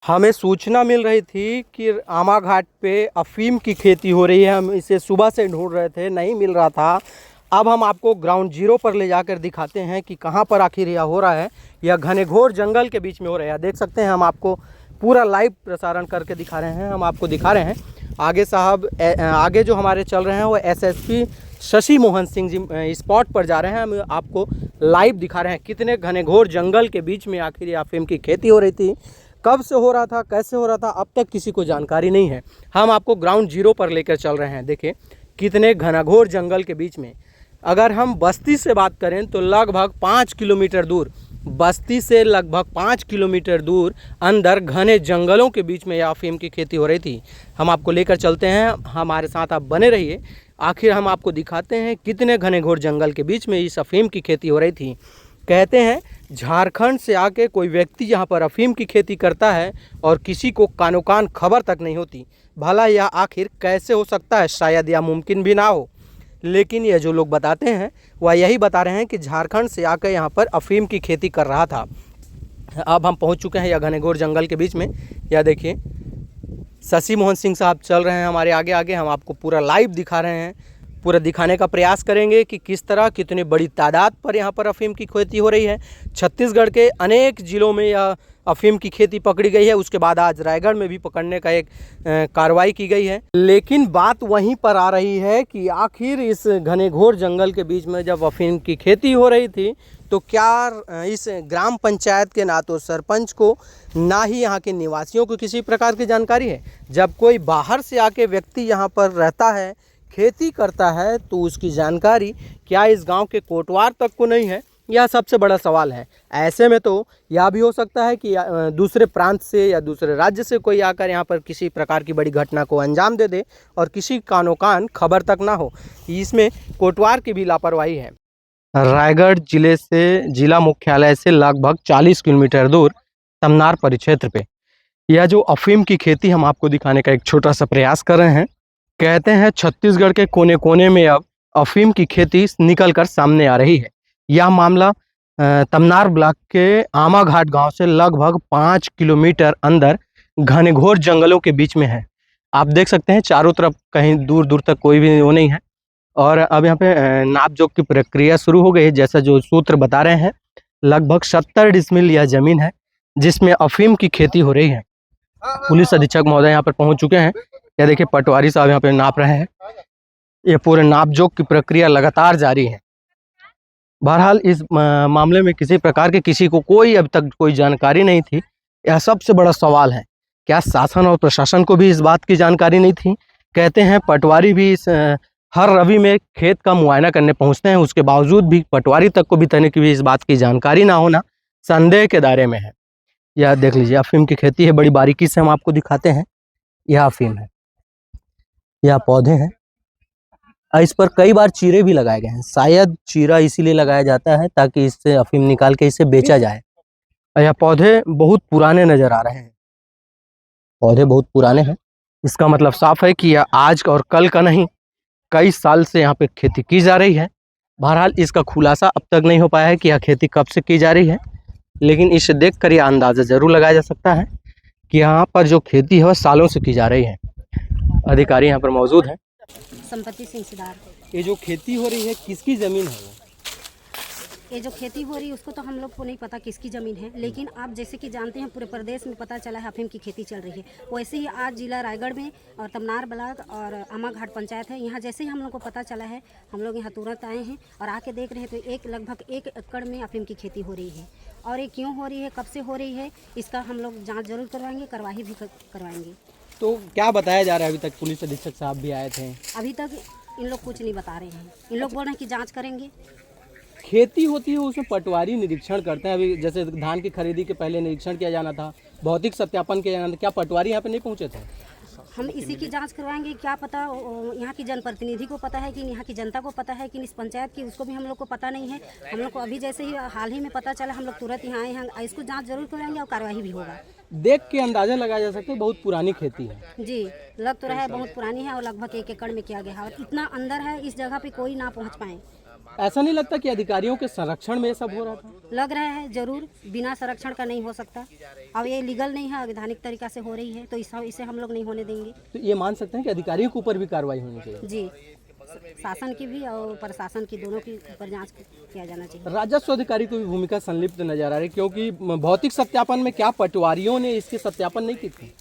हमें सूचना मिल रही थी कि आमा घाट पे अफीम की खेती हो रही है। हम इसे सुबह से ढूंढ रहे थे, नहीं मिल रहा था। अब हम आपको ग्राउंड जीरो पर ले जाकर दिखाते हैं कि कहाँ पर आखिर यह हो रहा है। यह घने-घोर जंगल के बीच में हो रहा है। देख सकते हैं, हम आपको पूरा लाइव प्रसारण करके दिखा रहे हैं। हम आपको दिखा रहे हैं आगे साहब, आगे जो हमारे चल रहे हैं वो एसएसपी शशि मोहन सिंह जी स्पॉट पर जा रहे हैं। हम आपको लाइव दिखा रहे हैं कितने घने-घोर जंगल के बीच में आखिर यह अफीम की खेती हो रही थी। कब से हो रहा था, कैसे हो रहा था, अब तक किसी को जानकारी नहीं है। हम आपको ग्राउंड जीरो पर लेकर चल रहे हैं। देखिए कितने घनघोर जंगल के बीच में। अगर हम बस्ती से बात करें तो लगभग 5 किलोमीटर दूर, बस्ती से लगभग 5 किलोमीटर दूर अंदर घने जंगलों के बीच में यह अफीम की खेती हो रही थी। हम आपको लेकर चलते हैं, हमारे साथ आप बने रहिए। आखिर हम आपको दिखाते हैं कितने घने घोर जंगल के बीच में इस अफीम की खेती हो रही थी। कहते हैं झारखंड से आके कोई व्यक्ति यहाँ पर अफीम की खेती करता है और किसी को कानो कान खबर तक नहीं होती। भला यह आखिर कैसे हो सकता है? शायद यह मुमकिन भी ना हो, लेकिन यह जो लोग बताते हैं वह यही बता रहे हैं कि झारखंड से आकर यहाँ पर अफीम की खेती कर रहा था। अब हम पहुँच चुके हैं यह घनेघोर जंगल के बीच में। यह देखिए शशि मोहन सिंह साहब चल रहे हैं हमारे आगे आगे। हम आपको पूरा लाइव दिखा रहे हैं, पूरा दिखाने का प्रयास करेंगे कि किस तरह कितनी बड़ी तादाद पर यहाँ पर अफीम की खेती हो रही है। छत्तीसगढ़ के अनेक ज़िलों में यह अफीम की खेती पकड़ी गई है। उसके बाद आज रायगढ़ में भी पकड़ने का एक कार्रवाई की गई है। लेकिन बात वहीं पर आ रही है कि आखिर इस घने घोर जंगल के बीच में जब अफीम की खेती हो रही थी तो क्या इस ग्राम पंचायत के ना तो सरपंच को ना ही यहाँ के निवासियों को किसी प्रकार की जानकारी है। जब कोई बाहर से आके व्यक्ति यहाँ पर रहता है, खेती करता है, तो उसकी जानकारी क्या इस गांव के कोटवार तक को नहीं है? यह सबसे बड़ा सवाल है। ऐसे में तो यह भी हो सकता है कि दूसरे प्रांत से या दूसरे राज्य से कोई आकर यहाँ पर किसी प्रकार की बड़ी घटना को अंजाम दे दे और किसी कानो कान खबर तक ना हो। इसमें कोटवार की भी लापरवाही है। रायगढ़ जिले से, जिला मुख्यालय से लगभग 40 किलोमीटर दूर तमनार परिक्षेत्र पे यह जो अफीम की खेती हम आपको दिखाने का एक छोटा सा प्रयास कर रहे हैं। कहते हैं छत्तीसगढ़ के कोने कोने में अब अफीम की खेती निकल कर सामने आ रही है। यह मामला तमनार ब्लॉक के आमा घाट गांव से लगभग 5 किलोमीटर अंदर घनघोर जंगलों के बीच में है। आप देख सकते हैं चारों तरफ कहीं दूर दूर तक कोई भी वो नहीं है। और अब यहाँ पे नापजोख की प्रक्रिया शुरू हो गई है। जैसा जो सूत्र बता रहे हैं, लगभग 70 डिसमिल यह जमीन है जिसमें अफीम की खेती हो रही है। पुलिस अधीक्षक महोदय यहाँ पर पहुँच चुके हैं। यह देखिए पटवारी साहब यहाँ पे नाप रहे हैं। ये पूरे नापजोख की प्रक्रिया लगातार जारी है। बहरहाल इस मामले में किसी प्रकार के किसी को कोई अब तक कोई जानकारी नहीं थी। यह सबसे बड़ा सवाल है, क्या शासन और प्रशासन को भी इस बात की जानकारी नहीं थी? कहते हैं पटवारी भी इस हर रवि में खेत का मुआयना करने पहुंचते हैं, उसके बावजूद भी पटवारी तक को भी तनिक भी इस बात की जानकारी ना होना संदेह के दायरे में है। यह देख लीजिए अफीम की खेती है, बड़ी बारीकी से हम आपको दिखाते हैं। यह अफीम है, यह पौधे हैं। इस पर कई बार चीरे भी लगाए गए हैं। शायद चीरा इसीलिए लगाया जाता है ताकि इससे अफीम निकाल के इसे बेचा जाए। और यह पौधे बहुत पुराने नजर आ रहे हैं, पौधे बहुत पुराने हैं। इसका मतलब साफ है कि यह आज और कल का नहीं, कई साल से यहाँ पे खेती की जा रही है। बहरहाल इसका खुलासा अब तक नहीं हो पाया है कि यह खेती कब से की जा रही है, लेकिन इसे देखकर यह अंदाज़ा जरूर लगाया जा सकता है कि यहाँ पर जो खेती है वह सालों से की जा रही है। अधिकारी यहाँ पर मौजूद हैं। संपत्ति सिंह सिदार। ये जो खेती हो रही है किसकी ज़मीन है? ये जो खेती हो रही है उसको तो हम लोग को नहीं पता किसकी ज़मीन है, लेकिन आप जैसे कि जानते हैं पूरे प्रदेश में पता चला है अफीम की खेती चल रही है। वैसे ही आज जिला रायगढ़ में और तमनार ब्लॉक और आमा घाट पंचायत है, यहाँ जैसे ही हम लोग को पता चला है हम लोग यहाँ तुरंत आए हैं और आके देख रहे हैं तो लगभग 1 एकड़ में अफीम की खेती हो रही है। और ये क्यों हो रही है, कब से हो रही है, इसका हम लोग जाँच जरूर करवाएंगे, कार्रवाई भी करवाएंगे। तो क्या बताया जा रहा है? अभी तक पुलिस अधीक्षक साहब भी आए थे। अभी तक इन लोग कुछ नहीं बता रहे हैं। इन लोग बोल रहे हैं कि जाँच करेंगे। खेती होती है उसमें पटवारी निरीक्षण करते हैं। अभी जैसे धान की खरीदी के पहले निरीक्षण किया जाना था, भौतिक सत्यापन किया जाना था, क्या पटवारी यहाँ पे नहीं पहुँचे थे? हम इसी की जांच करवाएंगे। क्या पता यहाँ की जनप्रतिनिधि को पता है कि यहाँ की जनता को पता है कि इस पंचायत की, उसको भी हम लोग को पता नहीं है। हम लोग को अभी जैसे ही हाल ही में पता चला हम लोग तुरंत यहाँ आए हैं। इसको जांच जरूर कराएंगे और कार्रवाई भी होगा। देख के अंदाजा लगाया जा सकता है बहुत पुरानी खेती है। जी, लग तो रहा है बहुत पुरानी है और लगभग 1 एकड़ में किया गया है और इतना अंदर है, इस जगह पे कोई ना पहुँच पाए। ऐसा नहीं लगता कि अधिकारियों के संरक्षण में ये सब हो रहा था? लग रहा है जरूर, बिना संरक्षण का नहीं हो सकता। अब ये लीगल नहीं है, अवैधानिक तरीका से हो रही है, तो इसे हम लोग नहीं होने देंगे। तो ये मान सकते हैं कि अधिकारियों के ऊपर भी कार्रवाई होनी चाहिए। जी, शासन की भी और प्रशासन की, दोनों की ऊपर जांच किया जाना चाहिए। राजस्व अधिकारी को भी भूमिका संलिप्त नजर आ रही है, क्योंकि भौतिक सत्यापन में क्या पटवारियों ने इसके सत्यापन नहीं की थी?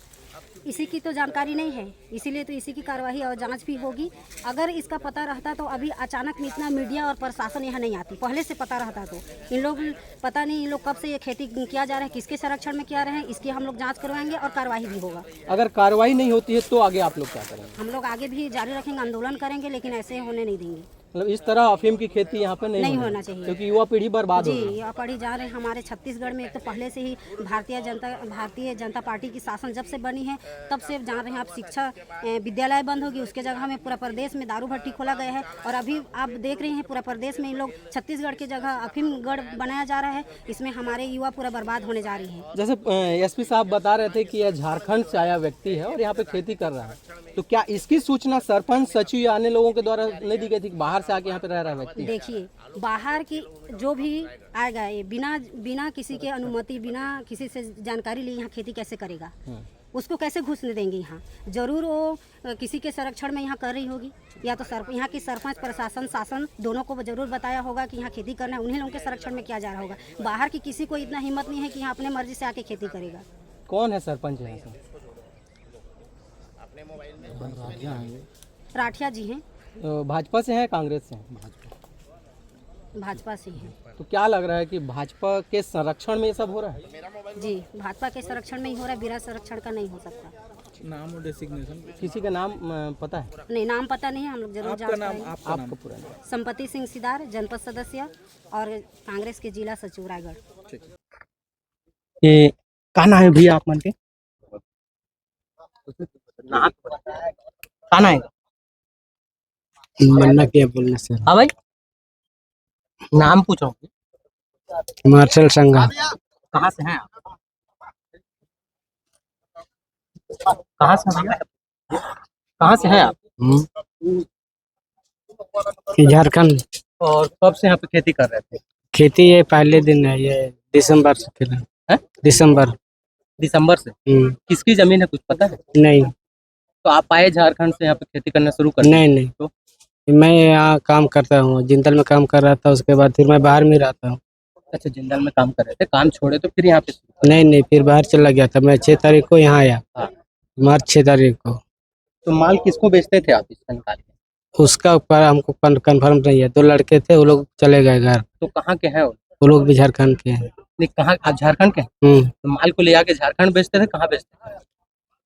इसी की तो जानकारी नहीं है, इसीलिए तो इसी की कार्रवाई और जांच भी होगी। अगर इसका पता रहता तो अभी अचानक में इतना मीडिया और प्रशासन यहाँ नहीं आती। पहले से पता रहता तो इन लोग, पता नहीं इन लोग कब से ये खेती किया जा रहा है, किसके संरक्षण में किया रहे हैं, इसकी हम लोग जांच करवाएंगे और कार्रवाई भी होगा। अगर कार्रवाई नहीं होती है तो आगे आप लोग क्या करेंगे? हम लोग आगे भी जारी रखेंगे, आंदोलन करेंगे, लेकिन ऐसे होने नहीं देंगे। मतलब इस तरह अफीम की खेती यहाँ पे नहीं होना चाहिए, क्योंकि युवा पीढ़ी बर्बाद हो रही है। जी, पढ़ी जा रहे हैं हमारे छत्तीसगढ़ में। एक तो पहले से ही भारतीय जनता पार्टी की शासन जब से बनी है तब से जान रहे हैं आप, शिक्षा विद्यालय बंद होगी, उसके जगह में पूरा प्रदेश में दारू भट्टी खोला गया है। और अभी आप देख रहे हैं पूरा प्रदेश में इन लोग छत्तीसगढ़ की जगह अफीमगढ़ बनाया जा रहा है। इसमें हमारे युवा पूरा बर्बाद होने जा रही है। जैसे एसपी साहब बता रहे थे कि यह झारखंड से आया व्यक्ति है और यहाँ पे खेती कर रहा है, तो क्या इसकी सूचना सरपंच, सचिव या अन्य लोगों के द्वारा नहीं दी गई थी? बाहर से आके यहाँ पे रह रहा है व्यक्ति? देखिए, बाहर की जो भी आएगा ये बिना किसी के अनुमति, बिना किसी से जानकारी लिए यहाँ खेती कैसे करेगा? उसको कैसे घुसने देंगे यहाँ? जरूर वो किसी के संरक्षण में यहाँ कर रही होगी, या तो यहाँ की सरपंच, प्रशासन, शासन दोनों को जरूर बताया होगा कि यहाँ खेती करना है, उन्हीं लोगों के संरक्षण में किया जा रहा होगा। बाहर की किसी को इतना हिम्मत नहीं है कि यहाँ अपने मर्जी से आके खेती करेगा। कौन है सरपंच यहाँ से? राठिया जी हैं। भाजपा से है, कांग्रेस से है? भाजपा से हैं। तो क्या लग रहा है कि भाजपा के संरक्षण में ये सब हो रहा है? जी, भाजपा के संरक्षण में ही हो रहा है, बिना संरक्षण का नहीं हो सकता। नाम और डेसिग्नेशन किसी का नाम पता है? नहीं, नाम पता नहीं है, हम लोग जरूर जांच करेंगे। आपका पूरा नाम? संपत्ति सिंह सिदार, जनपद सदस्य और कांग्रेस के जिला सचिव रायगढ़। ये कहना है भैया आप मन के कहना है? मन्ना क्या बोलना सर? हाँ भाई, नाम पूछो। मार्शल संघा। कहाँ से हैं आप? कहाँ से हैं? कहाँ से हैं आप? झारखंड। और कब से यहाँ पे खेती कर रहे थे? खेती ये पहले दिन है, ये दिसंबर से खेला है? दिसंबर से? किसकी जमीन है, कुछ पता है? नहीं। तो आप आए झारखंड से यहाँ पे खेती करना शुरू कर? नहीं। तो मैं यहाँ काम करता हूँ, जिंदल में काम कर रहा था, उसके बाद फिर मैं बाहर में रहता हूँ। अच्छा, जिंदल में काम कर रहे थे, काम छोड़े तो फिर यहाँ पे? नहीं, फिर बाहर चला गया था। मैं 6 तारीख को यहाँ आया। हाँ। मार्च 6 तारीख को। तो माल किसको बेचते थे आप इसका निकाल के? उसका ऊपर हमको कंफर्म नहीं है। 2 लड़के थे, वो लोग चले गए घर। तो कहाँ के हैं वो लोग भी झारखंड के हैं। नहीं, कहाँ? आप झारखंड के? तो माल को ले आके झारखंड बेचते थे, कहाँ बेचते थे?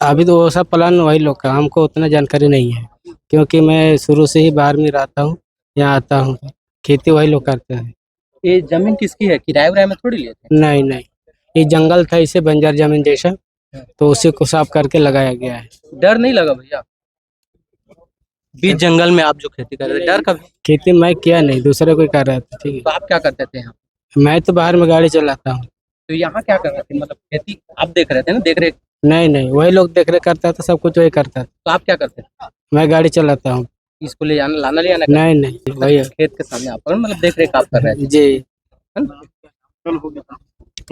अभी तो वो सब प्लान वही लोग का, हमको उतना जानकारी नहीं है, क्योंकि मैं शुरू से ही बाहर में रहता हूँ, यहाँ आता हूँ, खेती वही लोग करते हैं। ये जमीन किसकी है? किराए में थोड़ी लिए थे? नहीं, ये जंगल था, इसे बंजर जमीन जैसा, तो उसी को साफ करके लगाया गया है। डर नहीं लगा भैया बीच जंगल में आप जो खेती कर रहे थे? डर कभी? खेती मैं किया नहीं, दूसरे कोई कर रहा था। ठीक है। तो आप क्या करते थे यहाँ? मैं तो बाहर में गाड़ी चलाता हूँ। तो यहाँ क्या कर रहे थे? मतलब खेती आप देख रहे थे ना? देख रेख? नहीं, वही लोग देख रेख करता था, सब कुछ वही करता था। तो आप क्या करते थे? मैं गाड़ी चलाता हूँ। इसको ले जाना, लाना ले आना? नहीं, वही है। खेत के सामने आप मतलब देख रेख आप कर रहे थे? जी।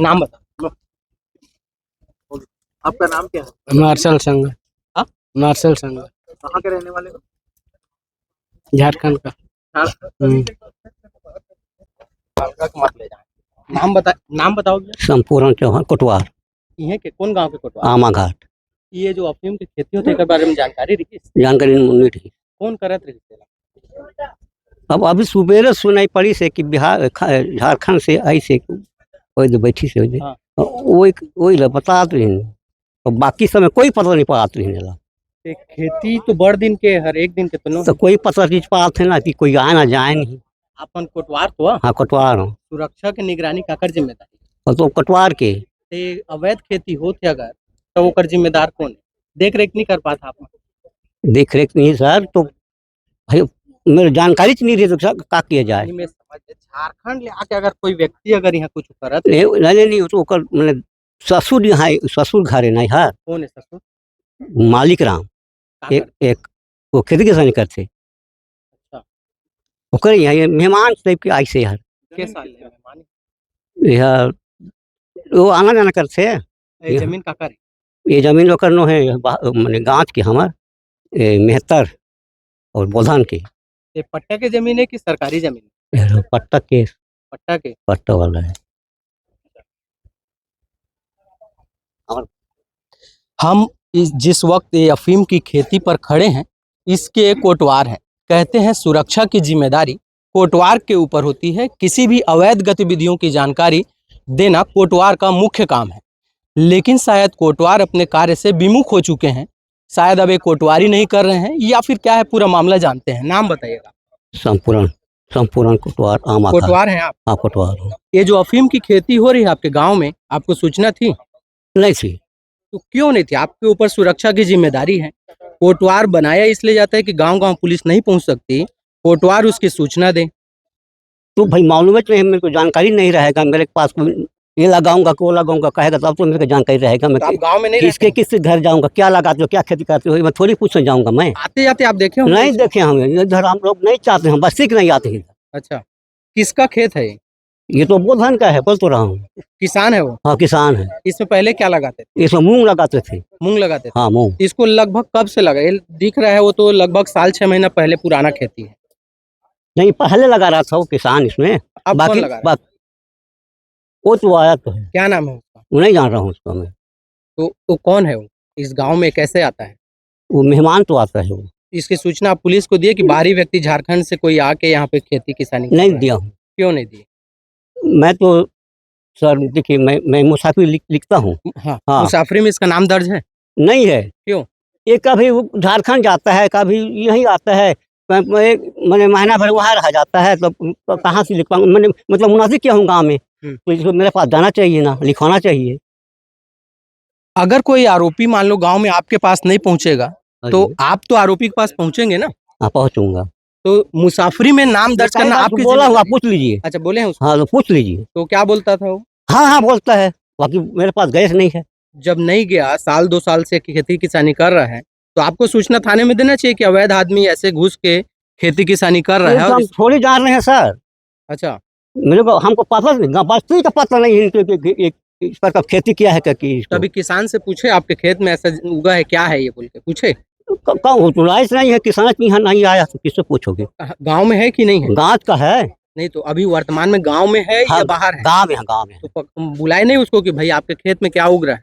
नाम बता। आपका नाम क्या है? मार्शल संघा। हाँ? मार्शल संघा। कहाँ के रहने वाले हो? झारखंड का। नाम बताओ। संपूर्ण चौहान, कोटवार। ये के कौन गांव के कोटवार? आमा घाट। ये जो अफीम की खेती होती है के बारे में जानकारी रही? जानकारी नहीं रही। कौन करत रही? अब अभी सुबेरे सुनाई पड़ी से कि बिहार झारखंड से आई से कोई बैठी से हाँ। वही बता रही, और बाकी समय कोई पता नहीं पात रही। खेती तो बड़ दिन के, हर एक दिन के तो कोई पता नहीं पात है ना कि कोई आए ना जाए नहीं। अपन कोटवार तो? हाँ, कोटवार हूँ। सुरक्षा के निगरानी काकर जिम्मेदारी? और तो कोटवार के अवैध खेती होती अगर तो वो जिम्मेदार कौन है? देख रेख नहीं कर पाता आप? देख रेख नहीं सर, तो भाई मेरी जानकारी नहीं रही, तो क्या किया जाए? झारखंड ले आके अगर कोई व्यक्ति अगर यहाँ कुछ करत नहीं तो मतलब ससुर यहाँ, ससुर घर है नहीं है। कौन है ससुर? मालिक राम। एक वो खेती किसानी करते। ओकर यहाँ ये मेहमान टाइप के ऐसे यार के साल है मेहमान? यह वो आना जाना करते हैं। ये जमीन का कर ये जमीन ओकर नो है माने गाँच के हमार मेहतर और बोधान के ये पट्टा के जमीन है कि सरकारी जमीन है? पट्टा के पट्टा के। पट्टा वाला है। हम जिस वक्त ये अफीम की खेती पर खड़े हैं, इसके कोटवार हैं। कहते हैं सुरक्षा की जिम्मेदारी कोटवार के ऊपर होती है। किसी भी अवैध गतिविधियों की जानकारी देना कोटवार का मुख्य काम है, लेकिन शायद कोटवार अपने कार्य से विमुख हो चुके हैं। शायद अब ये कोटवारी नहीं कर रहे हैं या फिर क्या है, पूरा मामला जानते हैं। नाम बताइएगा। संपूर्ण कोटवार आमा का। कोटवार हैं आप? हाँ कोटवार हूँ। ये जो अफीम की खेती हो रही है आपके गांव में, आपको सूचना थी? नहीं थी। तो क्यों नहीं थी? आपके ऊपर सुरक्षा की जिम्मेदारी है। कोटवार बनाया इसलिए जाता है कि गांव-गांव पुलिस नहीं पहुंच सकती, कोटवार उसकी सूचना दे। तो भाई मालूमात नहीं, मेरे को जानकारी नहीं रहेगा मेरे पास। ये लगाऊंगा को लगाऊंगा कहेगा तब तो मेरे को जानकारी रहेगा। मैं तो आप गांव में नहीं किसके रहते? किस घर जाऊंगा, क्या लगाते हो, क्या खेती करते हो, मैं थोड़ी पूछने जाऊंगा। मैं आते जाते आप देखे होंगे? नहीं देखे हम इधर, हम लोग नहीं चाहते, हम बस्ती के नहीं आते हैं। अच्छा, किसका खेत है ये? ये तो बोधन का है, बोल तो रहा हूँ। किसान है वो? हाँ किसान है। इसमें पहले क्या लगाते थे? इसमें मूंग लगाते थे। मूंग लगाते थे? हाँ मूंग। इसको लगभग कब से लगा? ये दिख रहा है वो तो लगभग साल 6 महीना पहले पुराना खेती है। नहीं पहले लगा रहा था वो किसान इसमें। अब कौन बाकी लगा रहा है? वो तो आया तो है, क्या नाम है उसका? वो नहीं जान रहा हूँ उसको मैं। तो कौन है वो? इस गांव में कैसे आता है? वो मेहमान तो आता है वो। इसकी सूचना आप पुलिस को दिए कि बाहरी व्यक्ति झारखंड से कोई आके यहाँ पे खेती किसानी कर नहीं रहा है? दिया हूँ क्यों नहीं दिए? मैं तो। सर देखिए मैं मुसाफिर लिखता हूँ। हाँ, हाँ। मुसाफरी में इसका नाम दर्ज है? नहीं है। क्यों? ये कभी वो झारखंड जाता है, कभी यहीं आता है। मैंने महीना भर वहाँ रह जाता है, तो कहाँ से लिख पाऊंगा। मैंने मतलब मुनासिब किया हूँ गाँव में, तो इसको मेरे पास जाना चाहिए ना, लिखवाना चाहिए। अगर कोई आरोपी मान लो गांव में आपके पास नहीं पहुंचेगा, तो आप तो आरोपी के पास पहुंचेंगे ना? हाँ पहुँचूंगा। तो मुसाफरी में नाम दर्ज करना आपकी बोला हुआ, जिम्मेदारी? पूछ लीजिए। अच्छा, बोले हैं उसको? हाँ तो पूछ लीजिए। तो क्या बोलता था वो? हाँ हाँ बोलता है, बाकी मेरे पास गैस नहीं है। जब नहीं गया, साल 2 साल से खेती किसानी कर रहा है, तो आपको सूचना थाने में देना चाहिए कि अवैध आदमी ऐसे घुस के खेती किसानी कर रहा है। हम और थोड़ी जान रहे हैं सर। अच्छा, मेरे को हमको पता नहीं, बस्ती का पता नहीं है कि इस पर कब खेती किया है कि कभी किसान से पूछे आपके खेत में ऐसा उगा है, क्या है ये बोल के पूछे? लाइस नहीं है, किसान की यहाँ नहीं आया तो किससे पूछोगे। गांव में है कि नहीं है? गाँच का है। नहीं तो अभी वर्तमान में गांव में है या बाहर है? गाँव में है, गाँव में है। तो बुलाए नहीं उसको कि भाई आपके खेत में क्या उग रहा है?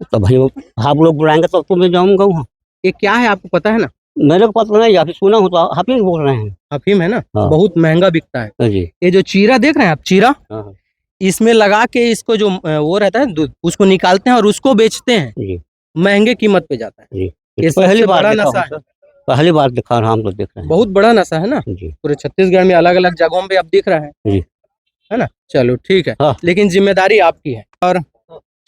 तो भाई आप लोग बुलाएंगे तो मैं जाऊंगा वहाँ। ये क्या है आपको पता है ना? मेरे को पता नहीं, अभी सुना हूँ तो हाफिज बोल रहे हैं। अफीम है ना? हाँ। बहुत महंगा बिकता है। जी। ये जो चीरा देख रहे हैं आप, चीरा, हाँ। इसमें लगा के इसको जो वो रहता है दूध, उसको निकालते हैं और उसको बेचते हैं। जी। महंगे कीमत पे जाता है। जी। ये पहली सबसे बार बड़ा देखा नशा हूँ है। सर, पहली बार दिखा रहा, हम लोग देख रहे हैं। बहुत बड़ा नशा है ना? जी। पूरे छत्तीसगढ़ में अलग अलग जगहों पे अब दिख रहा है। जी। है ना? चलो ठीक है। हाँ। लेकिन जिम्मेदारी आपकी है। और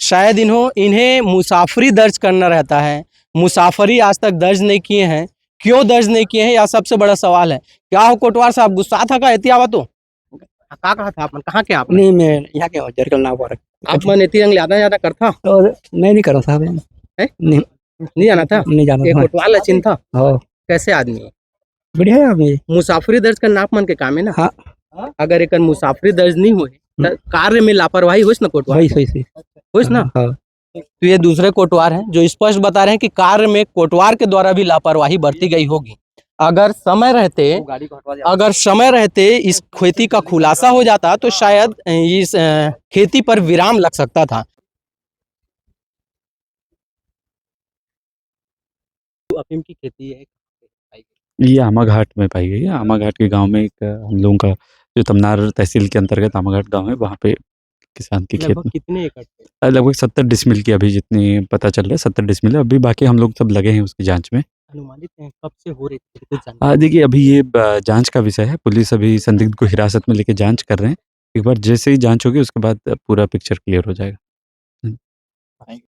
शायद इन्हें मुसाफरी दर्ज करना रहता है। मुसाफरी आज तक दर्ज नहीं किए हैं। क्यों दर्ज नहीं किए हैं, यह सबसे बड़ा सवाल है। क्या हो कोटवार साहब, गुस्सा था का एतियावा तो का कहा था आपने, कहाँ के आपने? नहीं मैं यहाँ के जरकल ना पर आप मन एती रंग ज्यादा करता और मैं नहीं कर रहा था। नहीं नहीं जाना था? नहीं जाना ये था। कोटवार लचिन था। हाँ कैसे आदमी है? बढ़िया है अभी। मुसाफरी दर्ज करना आप मन के काम है ना? हाँ। अगर एक मुसाफरी दर्ज नहीं हुए तो कार्य में लापरवाही होइस ना कोटवार, वही सही सही होइस ना? हाँ। तो ये दूसरे कोटवार हैं जो स्पष्ट बता रहे हैं कि कार्य में कोटवार के द्वारा भी लापरवाही बरती गई होगी। अगर समय रहते इस खेती का खुलासा हो जाता तो शायद इस खेती पर विराम लग सकता था। अफीम की खेती है ये आमा घाट में पाई गई है। आमा घाट के गांव में एक हम लोगों का जो तमनार तहसील के अंतर्गत आमा घाट गाँव है, वहाँ पे किसान की खेत लगभग में कितने एकड़ पे? लगभग 70 डिसमिल की अभी जितनी पता चल रहा है 70 डिसमिल है। अभी बाकी हम लोग सब लगे हैं उसकी जांच में। अनुमानित है कब से हो रही थी कुछ जानकारी? देखिए अभी ये जांच का विषय है। पुलिस अभी संदिग्ध को हिरासत में लेके जांच कर रहे हैं। एक बार जैसे ही जांच होगी उसके बाद पूरा पिक्चर क्लियर हो जाएगा।